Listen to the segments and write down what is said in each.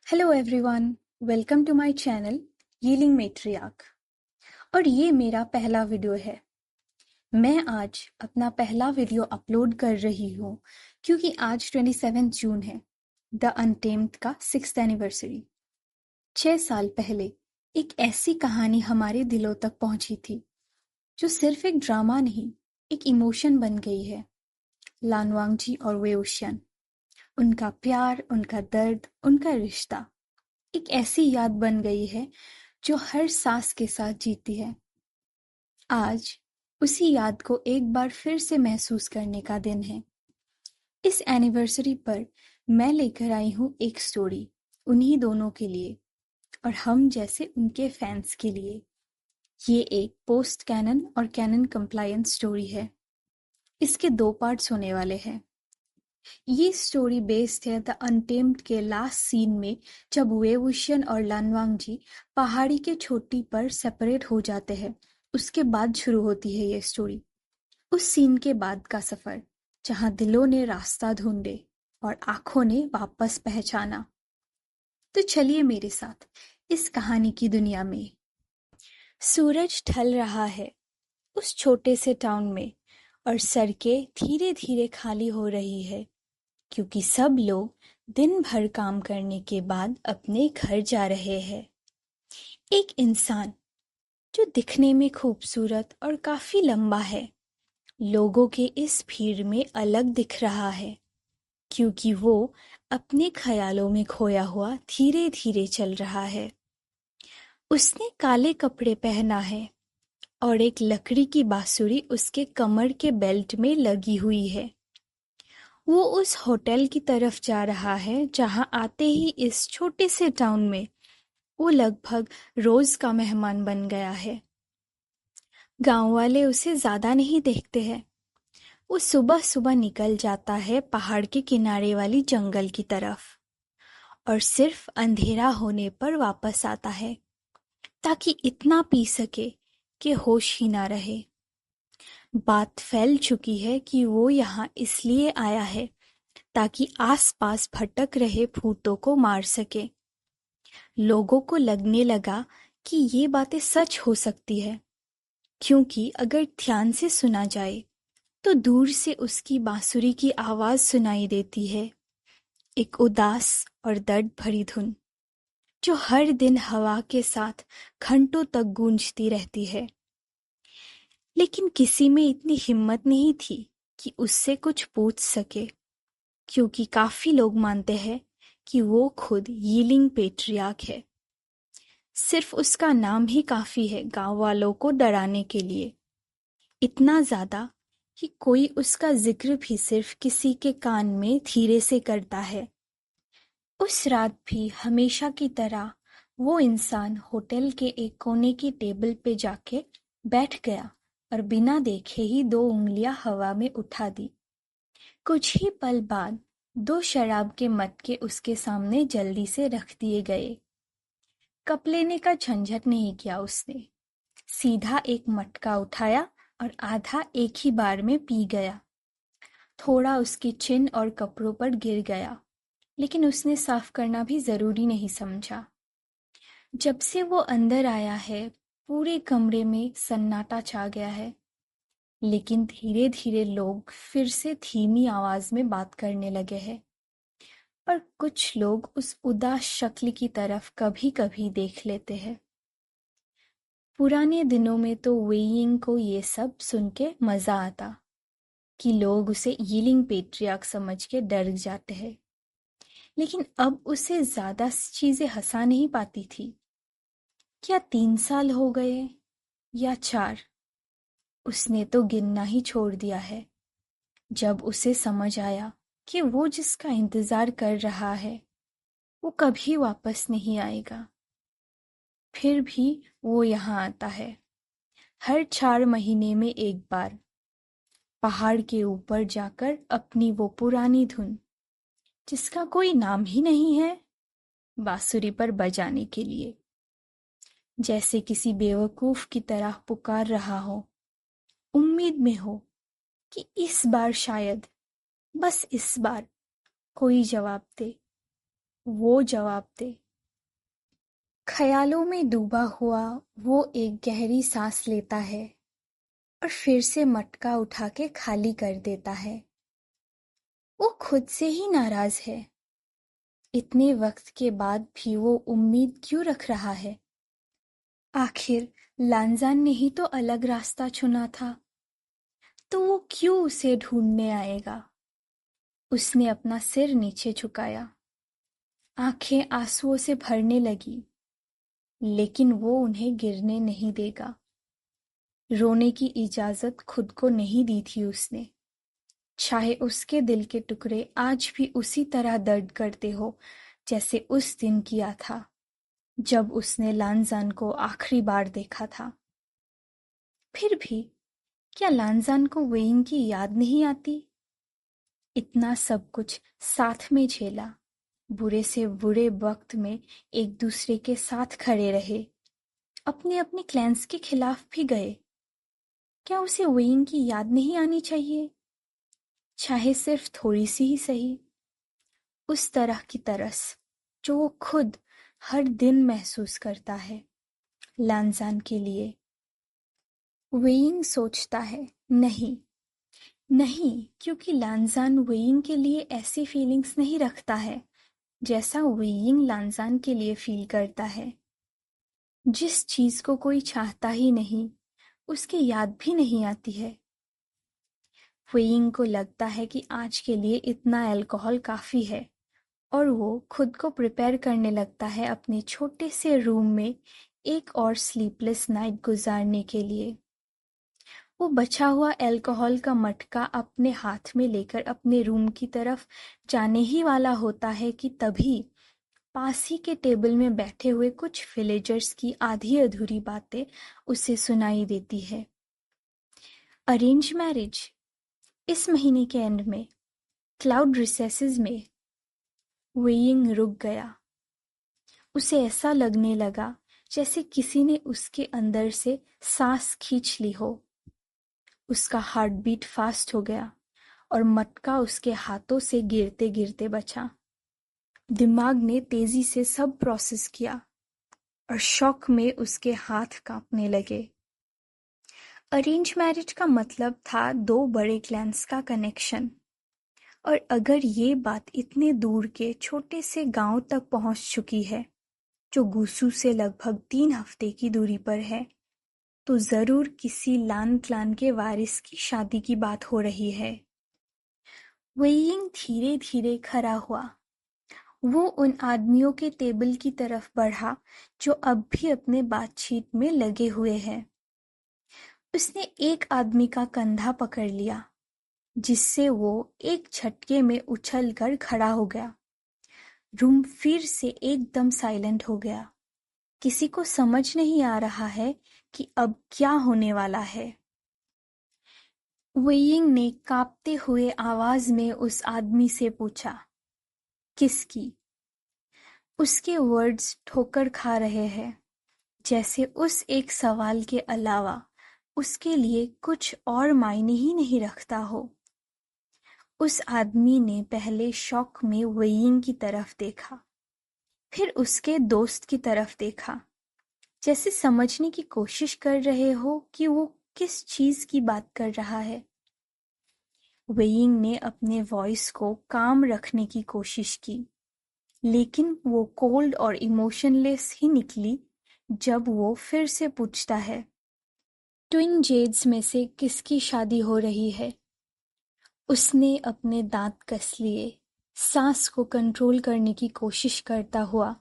Hello everyone, welcome to my channel healing matriarch. और ये मेरा पहला वीडियो है। मैं आज अपना पहला वीडियो अपलोड कर रही हूँ क्योंकि आज 27 जून है, द अनटेम्ड का 6th एनिवर्सरी। 6 साल पहले एक ऐसी कहानी हमारे दिलों तक पहुंची थी जो सिर्फ एक ड्रामा नहीं, एक इमोशन बन गई है। लान वांगजी और वे ओशियन, उनका प्यार, उनका दर्द, उनका रिश्ता एक ऐसी याद बन गई है जो हर सांस के साथ जीती है। आज उसी याद को एक बार फिर से महसूस करने का दिन है। इस एनिवर्सरी पर मैं लेकर आई हूँ एक स्टोरी उन्हीं दोनों के लिए और हम जैसे उनके फैंस के लिए। ये एक पोस्ट कैनन और कैनन कंप्लायंस स्टोरी है। इसके 2 पार्ट्स होने वाले हैं। ये स्टोरी बेस्ड है द अनटेम्ड के लास्ट सीन में, जब वे वुशियन और लानवांग जी पहाड़ी के चोटी पर सेपरेट हो जाते हैं। उसके बाद शुरू होती है ये स्टोरी। उस सीन के बाद का सफर, जहां दिलों ने रास्ता ढूंढे और आंखों ने वापस पहचाना। तो चलिए मेरे साथ इस कहानी की दुनिया में। सूरज ढल रहा है उस छोटे से टाउन में और सड़कें धीरे धीरे खाली हो रही है, क्योंकि सब लोग दिन भर काम करने के बाद अपने घर जा रहे हैं। एक इंसान जो दिखने में खूबसूरत और काफी लंबा है, लोगों के इस भीड़ में अलग दिख रहा है, क्योंकि वो अपने ख्यालों में खोया हुआ धीरे धीरे चल रहा है। उसने काले कपड़े पहना है और एक लकड़ी की बांसुरी उसके कमर के बेल्ट में लगी हुई है। वो उस होटल की तरफ जा रहा है जहां आते ही इस छोटे से टाउन में वो लगभग रोज का मेहमान बन गया है। गांव वाले उसे ज्यादा नहीं देखते हैं। वो सुबह सुबह निकल जाता है पहाड़ के किनारे वाली जंगल की तरफ और सिर्फ अंधेरा होने पर वापस आता है, ताकि इतना पी सके कि होश ही ना रहे। बात फैल चुकी है कि वो यहाँ इसलिए आया है ताकि आसपास भटक रहे भूतों को मार सके। लोगों को लगने लगा कि ये बातें सच हो सकती है, क्योंकि अगर ध्यान से सुना जाए तो दूर से उसकी बांसुरी की आवाज सुनाई देती है, एक उदास और दर्द भरी धुन जो हर दिन हवा के साथ घंटों तक गूंजती रहती है। लेकिन किसी में इतनी हिम्मत नहीं थी कि उससे कुछ पूछ सके, क्योंकि काफी लोग मानते हैं कि वो खुद यीलिंग पेट्रियार्क है। सिर्फ उसका नाम ही काफी है गांव वालों को डराने के लिए, इतना ज्यादा कि कोई उसका जिक्र भी सिर्फ किसी के कान में धीरे से करता है। उस रात भी हमेशा की तरह वो इंसान होटल के एक कोने की टेबल पे जाके बैठ गया और बिना देखे ही 2 उंगलियां हवा में उठा दी। कुछ ही पल बाद 2 शराब के मटके उसके सामने जल्दी से रख दिए गए। कप लेने का झंझट नहीं किया उसने, सीधा एक मटका उठाया और आधा एक ही बार में पी गया। थोड़ा उसके चिन और कपड़ों पर गिर गया, लेकिन उसने साफ करना भी जरूरी नहीं समझा। जब से वो अंदर आया है, पूरे कमरे में सन्नाटा छा गया है। लेकिन धीरे धीरे लोग फिर से धीमी आवाज में बात करने लगे हैं, और कुछ लोग उस उदास शक्ल की तरफ कभी कभी देख लेते हैं। पुराने दिनों में तो वेइंग को ये सब सुन के मजा आता, कि लोग उसे यीलिंग पेट्रियार्क समझ के डर जाते हैं। लेकिन अब उसे ज्यादा चीजें हंसा नहीं पाती थी। क्या 3 साल हो गए या 4? उसने तो गिनना ही छोड़ दिया है, जब उसे समझ आया कि वो जिसका इंतजार कर रहा है वो कभी वापस नहीं आएगा। फिर भी वो यहाँ आता है, हर 4 महीने में एक बार, पहाड़ के ऊपर जाकर अपनी वो पुरानी धुन, जिसका कोई नाम ही नहीं है, बांसुरी पर बजाने के लिए। जैसे किसी बेवकूफ की तरह पुकार रहा हो, उम्मीद में हो कि इस बार शायद, बस इस बार, कोई जवाब दे। वो जवाब दे। ख्यालों में डूबा हुआ वो एक गहरी सांस लेता है और फिर से मटका उठा के खाली कर देता है। वो खुद से ही नाराज है। इतने वक्त के बाद भी वो उम्मीद क्यों रख रहा है? आखिर लांजान ने ही तो अलग रास्ता चुना था, तो वो क्यों उसे ढूंढने आएगा? उसने अपना सिर नीचे झुकाया। आंखें आंसुओं से भरने लगी, लेकिन वो उन्हें गिरने नहीं देगा। रोने की इजाजत खुद को नहीं दी थी उसने, चाहे उसके दिल के टुकड़े आज भी उसी तरह दर्द करते हो जैसे उस दिन किया था जब उसने लांजान को आखिरी बार देखा था। फिर भी क्या लांजान को वेइंग की याद नहीं आती? इतना सब कुछ साथ में झेला, बुरे से बुरे वक्त में एक दूसरे के साथ खड़े रहे, अपने अपने क्लैंस के खिलाफ भी गए। क्या उसे वेइंग की याद नहीं आनी चाहिए? चाहे सिर्फ थोड़ी सी ही सही। उस तरह की तरस जो वो खुद हर दिन महसूस करता है लांजान के लिए। वेइंग सोचता है, नहीं नहीं, क्योंकि लांजान वेइंग के लिए ऐसी फीलिंग्स नहीं रखता है जैसा वेइंग लांजान के लिए फील करता है। जिस चीज को कोई चाहता ही नहीं, उसकी याद भी नहीं आती है। वेइंग को लगता है कि आज के लिए इतना अल्कोहल काफी है, और वो खुद को प्रिपेयर करने लगता है अपने छोटे से रूम में एक और स्लीपलेस नाइट गुजारने के लिए। वो बचा हुआ अल्कोहल का मटका अपने हाथ में लेकर अपने रूम की तरफ जाने ही वाला होता है कि तभी पास ही के टेबल में बैठे हुए कुछ विलेजर्स की आधी अधूरी बातें उसे सुनाई देती है। अरेंज मैरिज, इस महीने के एंड में, क्लाउड रिसेसेस में। वेइंग रुक गया। उसे ऐसा लगने लगा जैसे किसी ने उसके अंदर से सांस खींच ली हो। उसका हार्ट बीट फास्ट हो गया और मटका उसके हाथों से गिरते गिरते बचा। दिमाग ने तेजी से सब प्रोसेस किया और शॉक में उसके हाथ कांपने लगे। अरेंज मैरिज का मतलब था दो बड़े क्लैंस का कनेक्शन, और अगर ये बात इतने दूर के छोटे से गांव तक पहुंच चुकी है, जो गुसू से लगभग 3 हफ्ते की दूरी पर है, तो जरूर किसी लान क्लान के वारिस की शादी की बात हो रही है। वेइंग धीरे धीरे खड़ा हुआ। वो उन आदमियों के टेबल की तरफ बढ़ा जो अब भी अपने बातचीत में लगे हुए हैं। उसने एक आदमी का कंधा पकड़ लिया, जिससे वो एक झटके में उछलकर खड़ा हो गया। रूम फिर से एकदम साइलेंट हो गया। किसी को समझ नहीं आ रहा है कि अब क्या होने वाला है। वेइंग ने कांपते हुए आवाज में उस आदमी से पूछा, किसकी? उसके वर्ड्स ठोकर खा रहे हैं, जैसे उस एक सवाल के अलावा उसके लिए कुछ और मायने ही नहीं रखता हो। उस आदमी ने पहले शॉक में वेइंग की तरफ देखा, फिर उसके दोस्त की तरफ देखा, जैसे समझने की कोशिश कर रहे हो कि वो किस चीज की बात कर रहा है। वेइंग ने अपने वॉइस को काम रखने की कोशिश की, लेकिन वो कोल्ड और इमोशनलेस ही निकली जब वो फिर से पूछता है, ट्विन जेड्स में से किसकी शादी हो रही है? उसने अपने दांत कस लिए, सांस को कंट्रोल करने की कोशिश करता हुआ,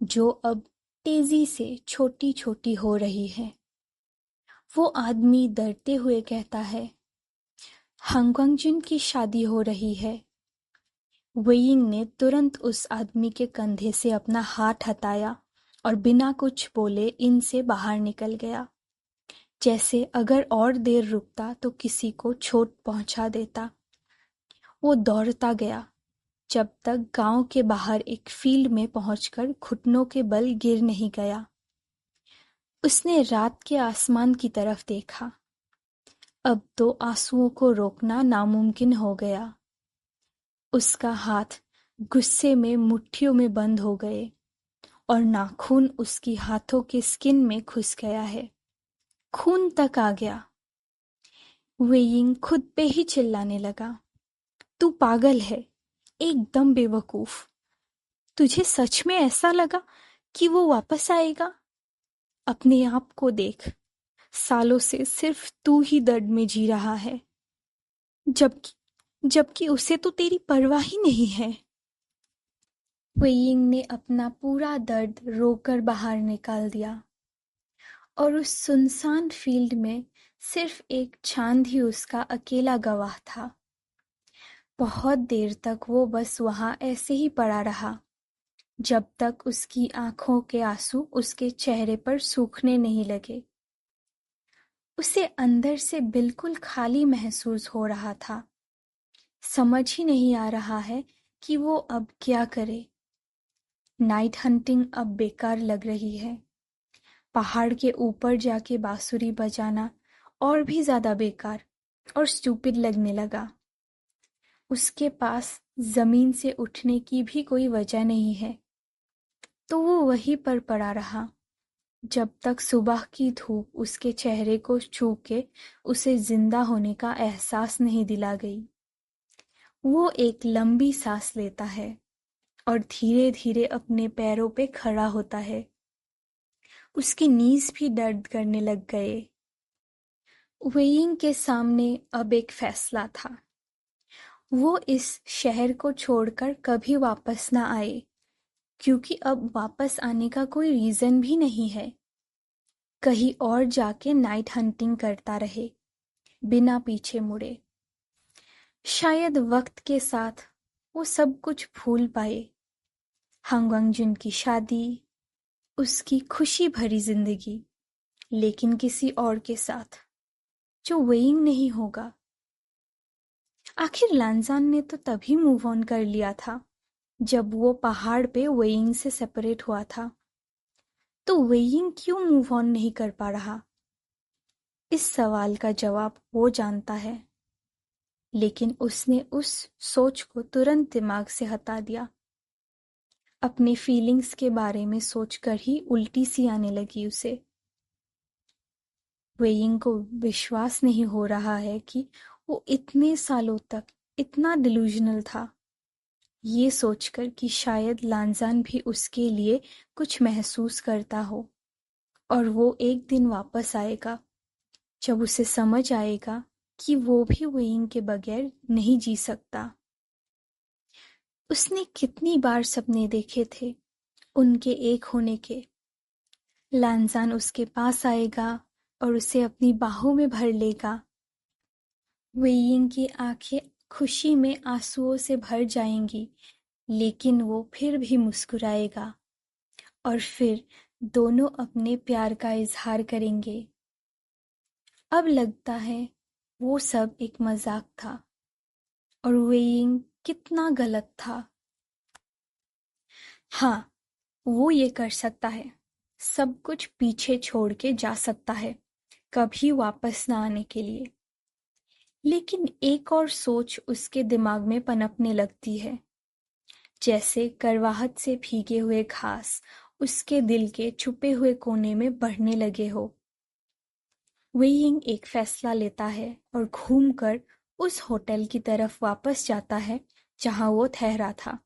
जो अब तेजी से छोटी छोटी हो रही है। वो आदमी डरते हुए कहता है, हांगकांगजिन की शादी हो रही है। वेइंग ने तुरंत उस आदमी के कंधे से अपना हाथ हटाया और बिना कुछ बोले इनसे बाहर निकल गया, जैसे अगर और देर रुकता तो किसी को चोट पहुंचा देता। वो दौड़ता गया जब तक गांव के बाहर एक फील्ड में पहुंचकर घुटनों के बल गिर नहीं गया। उसने रात के आसमान की तरफ देखा। अब तो आंसुओं को रोकना नामुमकिन हो गया। उसका हाथ गुस्से में मुट्ठियों में बंद हो गए और नाखून उसकी हाथों के स्किन में घुस गया है। खून तक आ गया। वेइंग खुद पे ही चिल्लाने लगा, तू पागल है, एकदम बेवकूफ। तुझे सच में ऐसा लगा कि वो वापस आएगा? अपने आप को देख, सालों से सिर्फ तू ही दर्द में जी रहा है, जबकि जबकि उसे तो तेरी परवाह ही नहीं है। वेइंग ने अपना पूरा दर्द रोकर बाहर निकाल दिया और उस सुनसान फील्ड में सिर्फ एक चांद ही उसका अकेला गवाह था। बहुत देर तक वो बस वहां ऐसे ही पड़ा रहा, जब तक उसकी आंखों के आंसू उसके चेहरे पर सूखने नहीं लगे। उसे अंदर से बिल्कुल खाली महसूस हो रहा था। समझ ही नहीं आ रहा है कि वो अब क्या करे। नाइट हंटिंग अब बेकार लग रही है। पहाड़ के ऊपर जाके बांसुरी बजाना और भी ज्यादा बेकार और स्टूपिड लगने लगा। उसके पास जमीन से उठने की भी कोई वजह नहीं है, तो वो वहीं पर पड़ा रहा जब तक सुबह की धूप उसके चेहरे को छू के उसे जिंदा होने का एहसास नहीं दिला गई। वो एक लंबी सांस लेता है और धीरे धीरे अपने पैरों पे खड़ा होता है। उसके नीज भी दर्द करने लग गए। वेइंग के सामने अब एक फैसला था। वो इस शहर को छोड़कर कभी वापस ना आए, क्योंकि अब वापस आने का कोई रीजन भी नहीं है। कहीं और जाके नाइट हंटिंग करता रहे, बिना पीछे मुड़े। शायद वक्त के साथ वो सब कुछ भूल पाए। हंग वंगजुन की शादी, उसकी खुशी भरी जिंदगी, लेकिन किसी और के साथ, जो वेइंग नहीं होगा। आखिर लांजान ने तो तभी मूव ऑन कर लिया था जब वो पहाड़ पे वेइंग से सेपरेट हुआ था। तो वेइंग क्यों मूव ऑन नहीं कर पा रहा? इस सवाल का जवाब वो जानता है, लेकिन उसने उस सोच को तुरंत दिमाग से हटा दिया। अपने फीलिंग्स के बारे में सोचकर ही उल्टी सी आने लगी उसे। वेइंग को विश्वास नहीं हो रहा है कि वो इतने सालों तक इतना डिल्यूजनल था, ये सोचकर कि शायद लांजान भी उसके लिए कुछ महसूस करता हो और वो एक दिन वापस आएगा जब उसे समझ आएगा कि वो भी वेइंग के बगैर नहीं जी सकता। उसने कितनी बार सपने देखे थे उनके एक होने के। लांजान उसके पास आएगा और उसे अपनी बाहों में भर लेगा। वेइंग की आंखें खुशी में आंसुओं से भर जाएंगी, लेकिन वो फिर भी मुस्कुराएगा और फिर दोनों अपने प्यार का इजहार करेंगे। अब लगता है वो सब एक मजाक था और वेइंग कितना गलत था। हाँ, वो ये कर सकता है, सब कुछ पीछे छोड़ के जा सकता है, कभी वापस ना आने के लिए। लेकिन एक और सोच उसके दिमाग में पनपने लगती है, जैसे करवाहट से भीगे हुए घास उसके दिल के छुपे हुए कोने में बढ़ने लगे हो। वेइंग एक फैसला लेता है और घूमकर उस होटल की तरफ वापस जाता है जहां वो ठहरा था।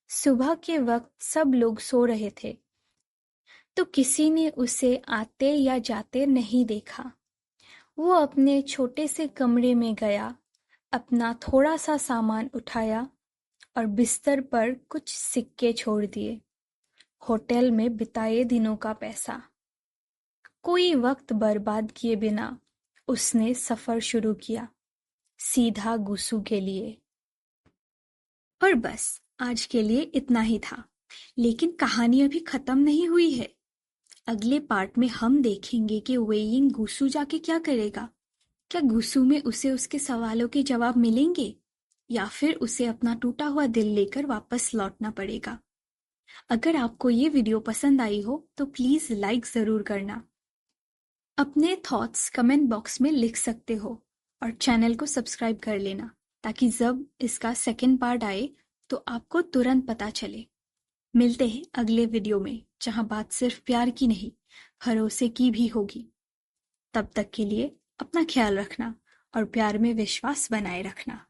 सुबह के वक्त सब लोग सो रहे थे, तो किसी ने उसे आते या जाते नहीं देखा। वो अपने छोटे से कमरे में गया, अपना थोड़ा सा सामान उठाया और बिस्तर पर कुछ सिक्के छोड़ दिए। होटल में बिताए दिनों का पैसा। कोई वक्त बर्बाद किए बिना उसने सफर शुरू किया, सीधा गुसू के लिए। और बस आज के लिए इतना ही था। लेकिन कहानी अभी खत्म नहीं हुई है। अगले पार्ट में हम देखेंगे कि वेइंग गुसू जाके क्या करेगा। क्या गुसू में उसे उसके सवालों के जवाब मिलेंगे, या फिर उसे अपना टूटा हुआ दिल लेकर वापस लौटना पड़ेगा। अगर आपको ये वीडियो पसंद आई हो तो प्लीज लाइक जरूर करना। अपने थॉट्स कमेंट बॉक्स में लिख सकते हो और चैनल को सब्सक्राइब कर लेना, ताकि जब इसका सेकंड पार्ट आए तो आपको तुरंत पता चले। मिलते हैं अगले वीडियो में, जहां बात सिर्फ प्यार की नहीं, भरोसे की भी होगी। तब तक के लिए अपना ख्याल रखना और प्यार में विश्वास बनाए रखना।